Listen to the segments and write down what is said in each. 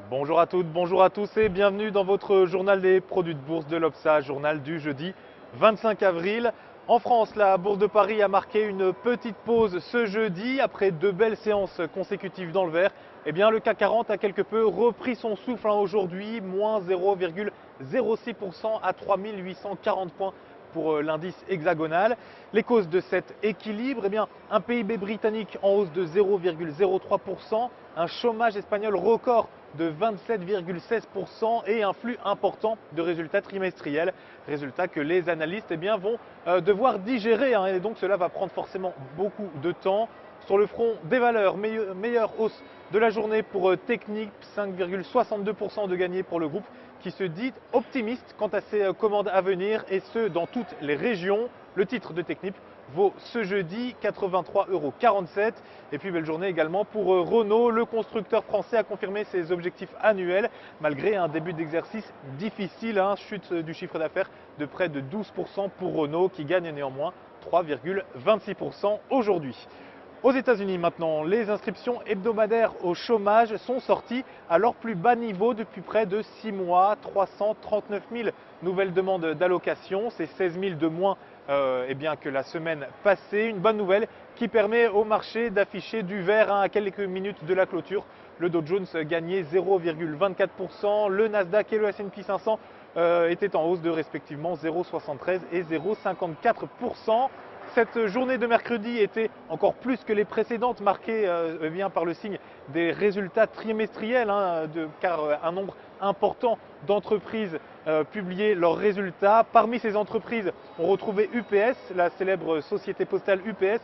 Bonjour à toutes, bonjour à tous et bienvenue dans votre journal des produits de bourse de l'Obsa, journal du jeudi 25 avril. En France, la Bourse de Paris a marqué une petite pause ce jeudi après deux belles séances consécutives dans le vert. Eh bien, le CAC 40 a quelque peu repris son souffle aujourd'hui, moins 0,06% à 3840 points pour l'indice hexagonal. Les causes de cet équilibre, eh bien, un PIB britannique en hausse de 0,03%, un chômage espagnol record de 27,16% et un flux important de résultats trimestriels, résultats que les analystes vont devoir digérer et donc cela va prendre forcément beaucoup de temps. Sur le front des valeurs, meilleure hausse de la journée pour Technip, 5,62% de gagné pour le groupe qui se dit optimiste quant à ses commandes à venir et ce dans toutes les régions. Le titre de Technip vaut ce jeudi 83,47 €. Et puis belle journée également pour Renault. Le constructeur français a confirmé ses objectifs annuels malgré un début d'exercice difficile. Chute du chiffre d'affaires de près de 12% pour Renault qui gagne néanmoins 3,26% aujourd'hui. Aux États-Unis maintenant, les inscriptions hebdomadaires au chômage sont sorties à leur plus bas niveau depuis près de 6 mois, 339 000 nouvelles demandes d'allocation, c'est 16 000 de moins que la semaine passée. Une bonne nouvelle qui permet au marché d'afficher du vert à quelques minutes de la clôture. Le Dow Jones gagnait 0,24%, le Nasdaq et le S&P 500 étaient en hausse de respectivement 0,73 et 0,54%. Cette journée de mercredi était encore plus que les précédentes marquée par le signe des résultats trimestriels car un nombre important d'entreprises publiaient leurs résultats. Parmi ces entreprises, on retrouvait UPS, la célèbre société postale UPS,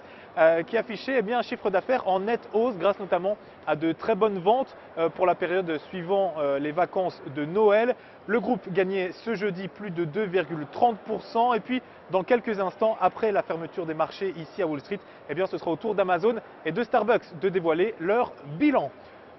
qui affichait un chiffre d'affaires en nette hausse grâce notamment à de très bonnes ventes pour la période suivant les vacances de Noël. Le groupe gagnait ce jeudi plus de 2,30% et puis dans quelques instants après la fermeture des marchés ici à Wall Street, ce sera au tour d'Amazon et de Starbucks de dévoiler leur bilan.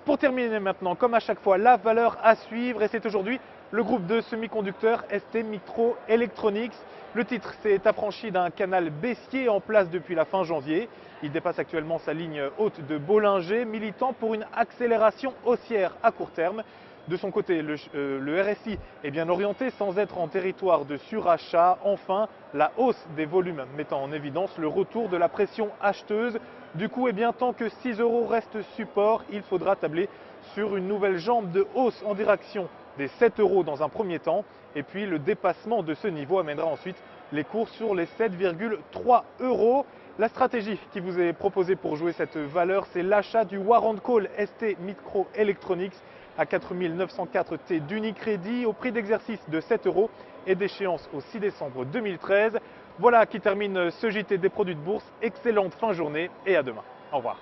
Pour terminer maintenant, comme à chaque fois, la valeur à suivre et c'est aujourd'hui le groupe de semi-conducteurs STMicroelectronics. Le titre s'est affranchi d'un canal baissier en place depuis la fin janvier. Il dépasse actuellement sa ligne haute de Bollinger, militant pour une accélération haussière à court terme. De son côté, le RSI est bien orienté sans être en territoire de surachat. Enfin, la hausse des volumes mettant en évidence le retour de la pression acheteuse. Du coup, tant que 6 € reste support, il faudra tabler sur une nouvelle jambe de hausse en direction des 7 € dans un premier temps. Et puis le dépassement de ce niveau amènera ensuite les cours sur les 7,3 €. La stratégie qui vous est proposée pour jouer cette valeur, c'est l'achat du Warrant Call STMicroelectronics à 4904 T d'Unicredit au prix d'exercice de 7 € et d'échéance au 6 décembre 2013. Voilà qui termine ce JT des produits de bourse. Excellente fin de journée et à demain. Au revoir.